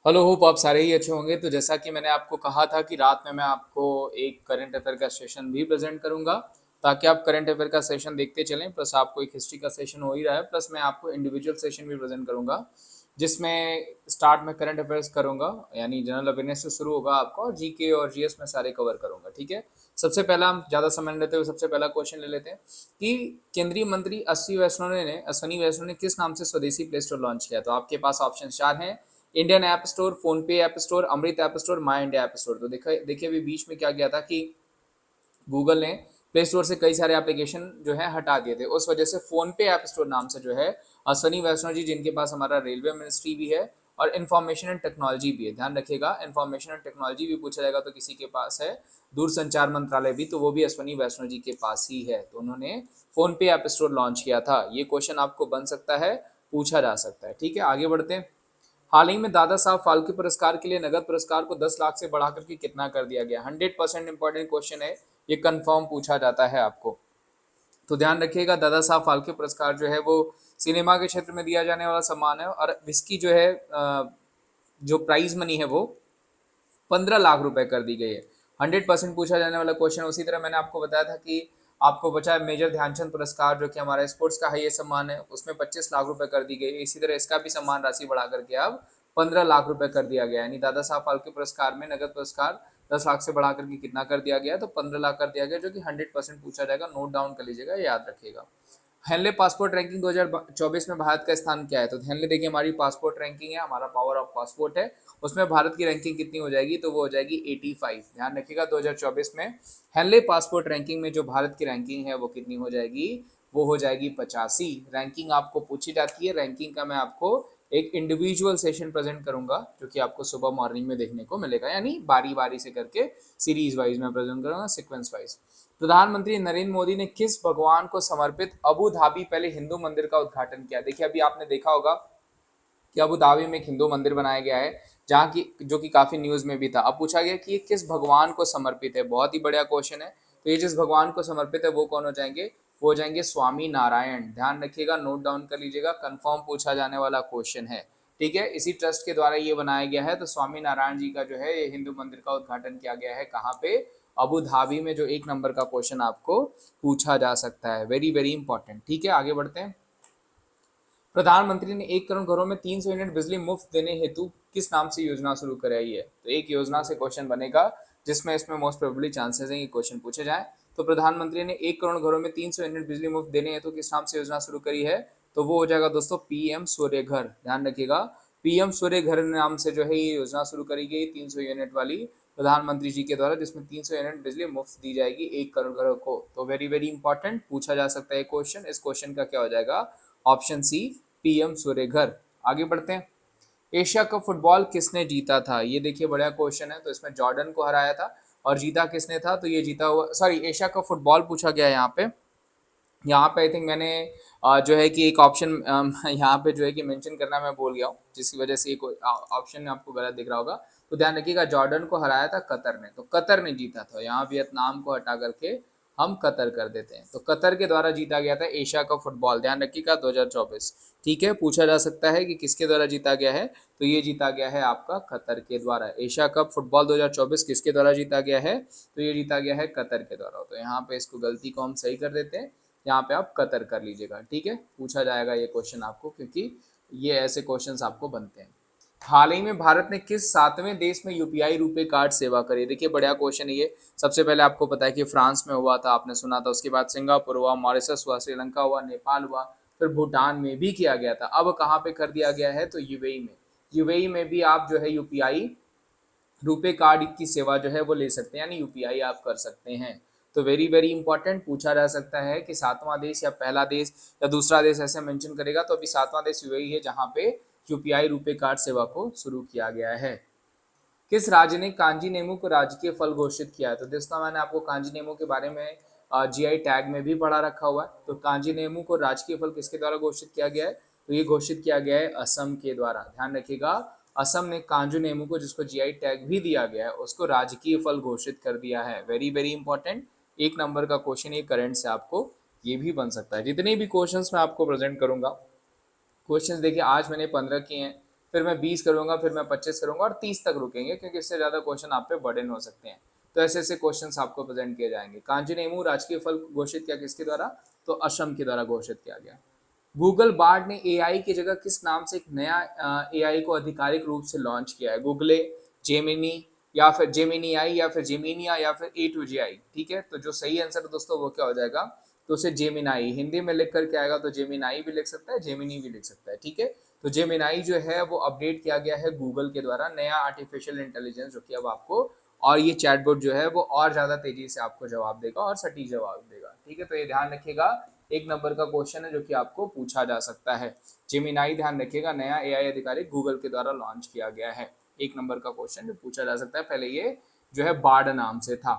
Hello, hope आप सारे ही अच्छे होंगे। तो जैसा कि मैंने आपको कहा था कि रात में मैं आपको एक करंट अफेयर का सेशन भी प्रेजेंट करूंगा, ताकि आप करंट अफेयर का सेशन देखते चलें। प्लस आपको एक हिस्ट्री का सेशन हो ही रहा है, प्लस मैं आपको इंडिविजुअल सेशन भी प्रेजेंट करूंगा, जिसमें स्टार्ट में करंट अफेयर्स करूंगा, यानी जनरल अवेयरनेस से शुरू होगा आपका, और जीके और जीएस में सारे कवर करूंगा। ठीक है। सबसे पहला, हम ज़्यादा समय नहीं लेते हुए सबसे पहला क्वेश्चन ले लेते हैं कि केंद्रीय मंत्री अश्विनी वैष्णव ने किस नाम से स्वदेशी प्ले स्टोर लॉन्च किया। तो आपके पास ऑप्शन चार हैं: इंडियन ऐप स्टोर, फोन पे ऐप स्टोर, अमृत ऐप स्टोर, माई इंडिया ऐप स्टोर। तो देखिए देखिए अभी बीच में क्या किया था कि गूगल ने प्ले स्टोर से कई सारे एप्लीकेशन जो है हटा दिए थे। उस वजह से फोन पे ऐप स्टोर नाम से जो है अश्विनी वैष्णव जी, जिनके पास हमारा रेलवे मिनिस्ट्री भी है और इन्फॉर्मेशन एंड टेक्नोलॉजी भी है, ध्यान रखिएगा, इन्फॉर्मेशन एंड टेक्नोलॉजी भी पूछा जाएगा तो किसी के पास है, दूरसंचार मंत्रालय भी, तो वो भी अश्विनी वैष्णव जी के पास ही है। तो उन्होंने फोन पे ऐप स्टोर लॉन्च किया था। ये क्वेश्चन आपको बन सकता है, पूछा जा सकता है। ठीक है, आगे बढ़ते हैं। हाल ही में दादा साहब फाल्के पुरस्कार के लिए नगद पुरस्कार को 10 लाख से बढ़ाकर के कितना कर दिया गया। 100% इंपॉर्टेंट क्वेश्चन है, ये कंफर्म पूछा जाता है आपको। तो ध्यान रखिएगा, दादा साहब फाल्के पुरस्कार जो है वो सिनेमा के क्षेत्र में दिया जाने वाला सम्मान है, और इसकी जो है जो प्राइज मनी है वो 15 लाख रुपए कर दी गई है। 100% पूछा जाने वाला क्वेश्चन। उसी तरह मैंने आपको बताया था कि आपको बचा है मेजर ध्यानचंद पुरस्कार, जो कि हमारा स्पोर्ट्स का है ये सम्मान है, उसमें 25 लाख रुपए कर दी गई। इसी तरह इसका भी सम्मान राशि बढ़ा करके अब 15 लाख रुपए कर दिया गया। यानी दादा साहब फाल्के पुरस्कार में नगद पुरस्कार 10 लाख से बढ़ा करके कितना कर दिया गया, तो 15 लाख कर दिया गया, जो कि 100% पूछा जाएगा। नोट डाउन कर लीजिएगा, याद रखिएगा। हेनले पासपोर्ट रैंकिंग 2024 में भारत का स्थान क्या है। तो हेनले देखिए हमारी पासपोर्ट रैंकिंग है, हमारा पावर ऑफ पासपोर्ट है, उसमें भारत की रैंकिंग कितनी हो जाएगी, तो वो हो जाएगी 85। ध्यान रखिएगा 2024 में हेनले पासपोर्ट रैंकिंग में जो भारत की रैंकिंग है वो कितनी हो जाएगी, वो हो जाएगी 85। रैंकिंग आपको पूछी जाती है, रैंकिंग का मैं आपको एक इंडिविजुअल सेशन प्रेजेंट करूंगा, जो कि आपको सुबह मॉर्निंग में देखने को मिलेगा, यानी बारी बारी से करके सीरीज वाइज में प्रेजेंट करूंगा, सिक्वेंस वाइज। प्रधानमंत्री नरेंद्र मोदी ने किस भगवान को समर्पित अबू धाबी पहले हिंदू मंदिर का उद्घाटन किया। देखिए अभी आपने देखा होगा कि अबू धाबी में एक हिंदू मंदिर बनाया गया है, जहाँ की जो कि काफी न्यूज में भी था। अब पूछा गया कि ये किस भगवान को समर्पित है, बहुत ही बढ़िया क्वेश्चन है। तो ये जिस भगवान को समर्पित है वो कौन हो जाएंगे, वो हो जाएंगे स्वामी नारायण। ध्यान रखिएगा, नोट डाउन कर लीजिएगा, कंफर्म पूछा जाने वाला क्वेश्चन है। ठीक है, इसी ट्रस्ट के द्वारा ये बनाया गया है। तो स्वामी नारायण जी का जो है ये हिंदू मंदिर का उद्घाटन किया गया है, कहाँ पे, अबू धाबी में, जो एक नंबर का क्वेश्चन आपको पूछा जा सकता है। Very very important. ठीक है, आगे बढ़ते हैं। प्रधानमंत्री ने 1 करोड़ घरों में 300 यूनिट बिजली मुफ्त देने हेतु किस नाम से योजना शुरू कराई है। तो एक योजना से क्वेश्चन बनेगा, जिसमें इसमें मोस्ट प्रोबेबली चांसेस हैं कि क्वेश्चन पूछे जाए। तो प्रधानमंत्री ने 1 करोड़ घरों में 300 यूनिट बिजली मुफ्त देने हेतु किस नाम से योजना शुरू करी है, तो वो हो जाएगा दोस्तों पीएम सूर्य घर। ध्यान रखिएगा, पीएम सूर्य घर नाम से जो है ये योजना शुरू करी गई 300 यूनिट वाली, प्रधानमंत्री जी के द्वारा, जिसमें 300 यूनिट बिजली मुफ्त दी जाएगी 1 करोड़ घरों को। तो वेरी वेरी इंपॉर्टेंट, पूछा जा सकता है क्वेश्चन। इस क्वेश्चन का क्या हो जाएगा, ऑप्शन सी, पीएम सूर्यघर। आगे बढ़ते हैं। एशिया कप फुटबॉल किसने जीता था। ये देखिए बढ़िया क्वेश्चन है। तो इसमें जॉर्डन को हराया था, और जीता किसने था, तो ये जीता हुआ, सॉरी, एशिया कप फुटबॉल पूछा गया है यहाँ पे। यहाँ पे आई थिंक मैंने जो है कि एक ऑप्शन यहाँ पे जो है कि मेंशन करना मैं भूल गया हूँ, जिसकी वजह से एक ऑप्शन आपको गलत दिख रहा होगा। तो ध्यान रखिएगा, जॉर्डन को हराया था कतर ने, तो कतर ने जीता था। यहाँ वियतनाम को हटा करके हम कतर कर देते हैं, तो कतर के द्वारा जीता गया था एशिया कप फुटबॉल। ध्यान रखिएगा 2024। ठीक है, पूछा जा सकता है कि किसके द्वारा जीता गया है, तो ये जीता गया है आपका कतर के द्वारा। एशिया कप फुटबॉल 2024 किसके द्वारा जीता गया है, तो ये जीता गया है कतर के द्वारा। तो यहाँ पे इसको गलती को हम सही कर देते हैं, यहाँ पे आप कतर कर लीजिएगा। ठीक है, पूछा जाएगा ये क्वेश्चन आपको, क्योंकि ये ऐसे क्वेश्चंस आपको बनते हैं। हाल ही में भारत ने किस 7वें देश में यूपीआई रुपए कार्ड सेवा करी। देखिए बढ़िया क्वेश्चन है ये। सबसे पहले आपको पता है कि फ्रांस में हुआ था, आपने सुना था, उसके बाद सिंगापुर हुआ, मॉरिशस हुआ, श्रीलंका हुआ, नेपाल हुआ, फिर भूटान में भी किया गया था। अब कहाँ पे कर दिया गया है, तो यूएई में। यूएई में भी आप जो है यूपीआई रुपे कार्ड की सेवा जो है वो ले सकते हैं, यानी यूपीआई आप कर सकते हैं। तो वेरी वेरी इंपॉर्टेंट, पूछा जा सकता है कि सातवां देश या पहला देश या दूसरा देश ऐसे मेंशन करेगा, तो अभी सातवां देश यूएई है, जहां पे यूपीआई रुपे कार्ड सेवा को शुरू किया गया है। किस राज्य ने कांजी नेमू को राजकीय फल घोषित किया है। तो दोस्तों मैंने आपको कांजी नेमू के बारे में जीआई टैग में भी पढ़ा रखा हुआ है। तो कांजी नेमू को राजकीय फल किसके द्वारा घोषित किया गया है, तो ये घोषित किया गया है असम के द्वारा। ध्यान रखिएगा, असम ने कांजू नेमू को, जिसको जीआई टैग भी दिया गया है, उसको राजकीय फल घोषित कर दिया है। वेरी वेरी इंपॉर्टेंट, 1 नंबर का क्वेश्चन ये करंट से आपको ये भी बन सकता है। जितने भी क्वेश्चंस मैं आपको प्रेजेंट करूंगा, क्वेश्चंस देखिए आज मैंने 15 किए हैं, फिर मैं 20 करूंगा, फिर मैं 25 करूंगा और 30 तक रुकेंगे, क्योंकि इससे ज्यादा क्वेश्चन आप पे बर्डन हो सकते हैं। तो ऐसे ऐसे क्वेश्चन आपको प्रेजेंट किए जाएंगे। कांजीनेमू राजकीय फल घोषित किया किसके द्वारा? तो असम के द्वारा घोषित किया गया। गूगल बार्ड ने एआई की जगह किस नाम से एक नया एआई को आधिकारिक रूप से लॉन्च किया है? गूगले, जेमिनी, या फिर जेमिनी आई, या फिर जेमिनिया, या फिर A2J आई। ठीक है, तो जो सही आंसर है दोस्तों वो क्या हो जाएगा? तो उसे जेमिनाई हिंदी में लिख कर के आएगा, तो जेमिनाई भी लिख सकता है, जेमिनी भी लिख सकता है। ठीक है, तो जेमिनाई जो है वो अपडेट किया गया है गूगल के द्वारा, नया आर्टिफिशियल इंटेलिजेंस जो कि अब आपको, और ये चैटबॉट जो है वो और ज्यादा तेजी से आपको जवाब देगा और सटीक जवाब देगा। ठीक है, तो ये ध्यान रखिएगा, एक नंबर का क्वेश्चन है जो कि आपको पूछा जा सकता है। जेमिनाई ध्यान रखिएगा, नया एआई अधिकारी गूगल के द्वारा लॉन्च किया गया है। एक नंबर का क्वेश्चन जो पूछा जा सकता है, पहले ये जो है बार्ड नाम से था।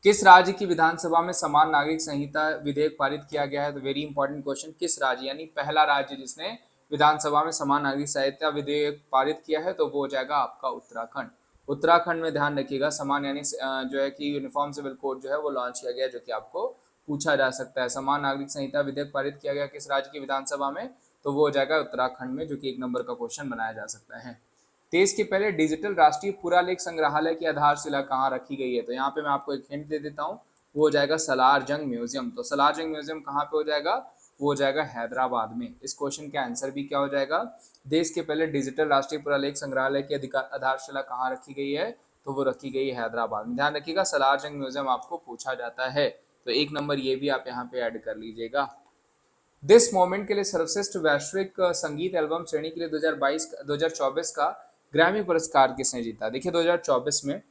किस राज्य की विधानसभा में समान नागरिक संहिता विधेयक पारित किया गया है? तो वेरी इंपॉर्टेंट क्वेश्चन, किस राज्य, यानी पहला राज्य जिसने विधानसभा में समान नागरिक संहिता विधेयक पारित किया है, तो वो हो जाएगा आपका उत्तराखंड। उत्तराखंड में ध्यान रखिएगा, समान यानी जो है कि यूनिफॉर्म सिविल कोड जो है वो लॉन्च किया गया, जो कि आपको पूछा जा सकता है। समान नागरिक संहिता विधेयक पारित किया गया किस राज्य की विधानसभा में? तो वो हो जाएगा उत्तराखंड में, जो कि एक नंबर का क्वेश्चन बनाया जा सकता है। देश के पहले डिजिटल राष्ट्रीय पुरालेख संग्रहालय की आधारशिला कहाँ रखी गई है? तो यहाँ पे मैं आपको एक हिंट दे देता हूँ, वो हो जाएगा सलार जंग म्यूजियम। तो सलार जंग म्यूजियम कहाँ पे हो जाएगा? वो हो जाएगा हैदराबाद में। इस क्वेश्चन का आंसर भी क्या हो जाएगा? देश के पहले डिजिटल राष्ट्रीय पुरालेख संग्रहालय की आधारशिला कहाँ रखी गई है? तो वो रखी गई है हैदराबाद में। ध्यान रखिएगा, सलार जंग म्यूजियम आपको पूछा जाता है, तो एक नंबर ये भी आप यहाँ पे ऐड कर लीजिएगा। दिस मोमेंट के लिए सर्वश्रेष्ठ वैश्विक संगीत एल्बम श्रेणी के लिए 2024 का ग्रैमी पुरस्कार किसने जीता? देखिए 2024 में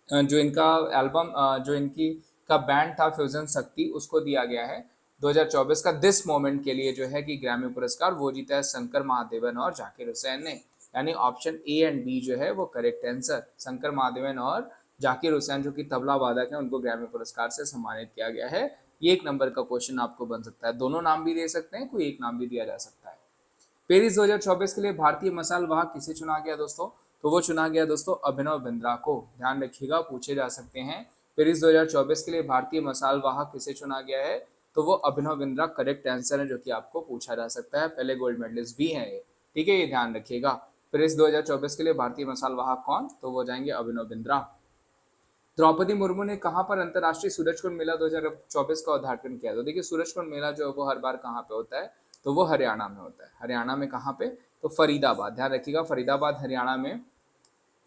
जो इनका एल्बम जो इनकी का बैंड था फ्यूजन शक्ति, उसको दिया गया है 2024 का दिस मोमेंट के लिए जो है कि ग्रैमी पुरस्कार, वो जीता है शंकर महादेवन और जाकिर हुसैन ने। यानी ऑप्शन ए एंड बी जो है वो करेक्ट आंसर, शंकर महादेवन और जाकिर हुसैन जो कि तबला वादक है, उनको ग्रैमी पुरस्कार से सम्मानित किया गया है। ये एक नंबर का क्वेश्चन आपको बन सकता है, दोनों नाम भी दे सकते हैं, कोई एक नाम भी दिया जा सकता है। पेरिस 2024 के लिए भारतीय मसाल वाहक किसे चुना गया दोस्तों? तो वो चुना गया दोस्तों अभिनव बिंद्रा को। ध्यान रखिएगा, पूछे जा सकते हैं। पेरिस 2024 के लिए भारतीय मसाल वाहक किसे चुना गया है? तो वो अभिनव बिंद्रा करेक्ट आंसर है, जो कि आपको पूछा जा सकता है, पहले गोल्ड मेडलिस्ट भी है ये। ठीक है, ये ध्यान रखिएगा। पेरिस 2024 के लिए भारतीय मसाल वाहक कौन? तो वो जाएंगे अभिनव बिंद्रा। द्रौपदी मुर्मू ने कहाँ पर अंतर्राष्ट्रीय सूरजकुंड मेला 2024 का उद्घाटन किया? तो देखिए सूरजकुंड मेला जो है वो हर बार कहाँ पे होता है? तो वो हरियाणा में होता है। हरियाणा में कहाँ पे? तो फरीदाबाद। ध्यान रखिएगा, फरीदाबाद हरियाणा में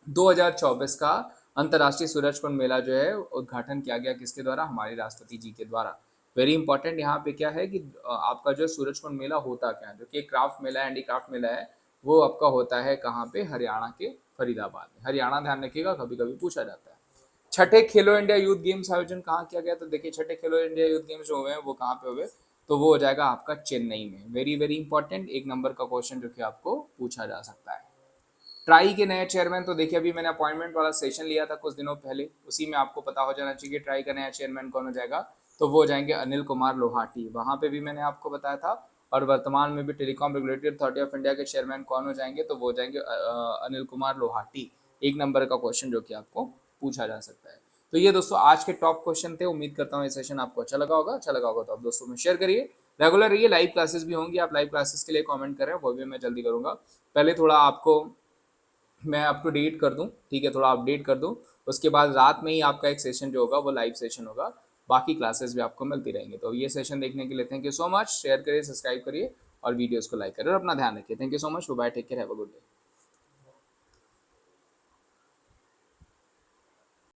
2024 का अंतर्राष्ट्रीय सूरजकुंड मेला जो है उद्घाटन किया गया किसके द्वारा? हमारे राष्ट्रपति जी के द्वारा। वेरी इंपॉर्टेंट यहाँ पे क्या है कि आपका जो सूरजकुंड मेला होता क्या है, जो कि क्राफ्ट मेला, हैंडीक्राफ्ट मेला है, वो आपका होता है कहाँ पे? हरियाणा के फरीदाबाद में। हरियाणा ध्यान रखिएगा, कभी कभी पूछा जाता है। छठे खेलो इंडिया यूथ गेम्स आयोजन कहाँ किया गया? तो देखिए छठे खेलो इंडिया यूथ गेम्स जो हुए हैं वो कहाँ पे हुए? तो वो हो जाएगा आपका चेन्नई में। वेरी वेरी इंपॉर्टेंट, एक नंबर का क्वेश्चन जो कि आपको पूछा जा सकता है। ट्राई के नए चेयरमैन, तो देखिए अभी मैंने अपॉइंटमेंट वाला सेशन लिया था कुछ दिनों पहले, उसी में आपको पता हो जाना चाहिए कि ट्राई का नया चेयरमैन कौन हो जाएगा। तो वो हो जाएंगे अनिल कुमार लोहाटी, वहां पे भी मैंने आपको बताया था। और वर्तमान में भी telecom regulatory authority of India के चेयरमैन कौन हो जाएंगे? तो वो हो जाएंगे अनिल कुमार लोहाटी। एक नंबर का क्वेश्चन जो कि आपको पूछा जा सकता है। तो ये दोस्तों आज के टॉप क्वेश्चन थे। उम्मीद करता हूँ ये सेशन आपको अच्छा लगा होगा। अच्छा लगा होगा तो आप दोस्तों में शेयर करिए। रेगुलर रहिए, लाइव क्लासेस भी होंगी, आप लाइव क्लासेस के लिए कमेंट करें, वो भी मैं जल्दी करूंगा। पहले थोड़ा आपको मैं अप टू डेट कर दूं, ठीक है, थोड़ा अपडेट कर दूं। उसके बाद रात में ही आपका एक सेशन जो होगा वो लाइव सेशन होगा, बाकी क्लासेस भी आपको मिलती रहेंगी। तो ये सेशन देखने के लिए thank you so much. Share करिए, सब्सक्राइब करिए और वीडियोस को लाइक करिए और अपना ध्यान रखिए। Thank you so much, bye, take care, have a good day.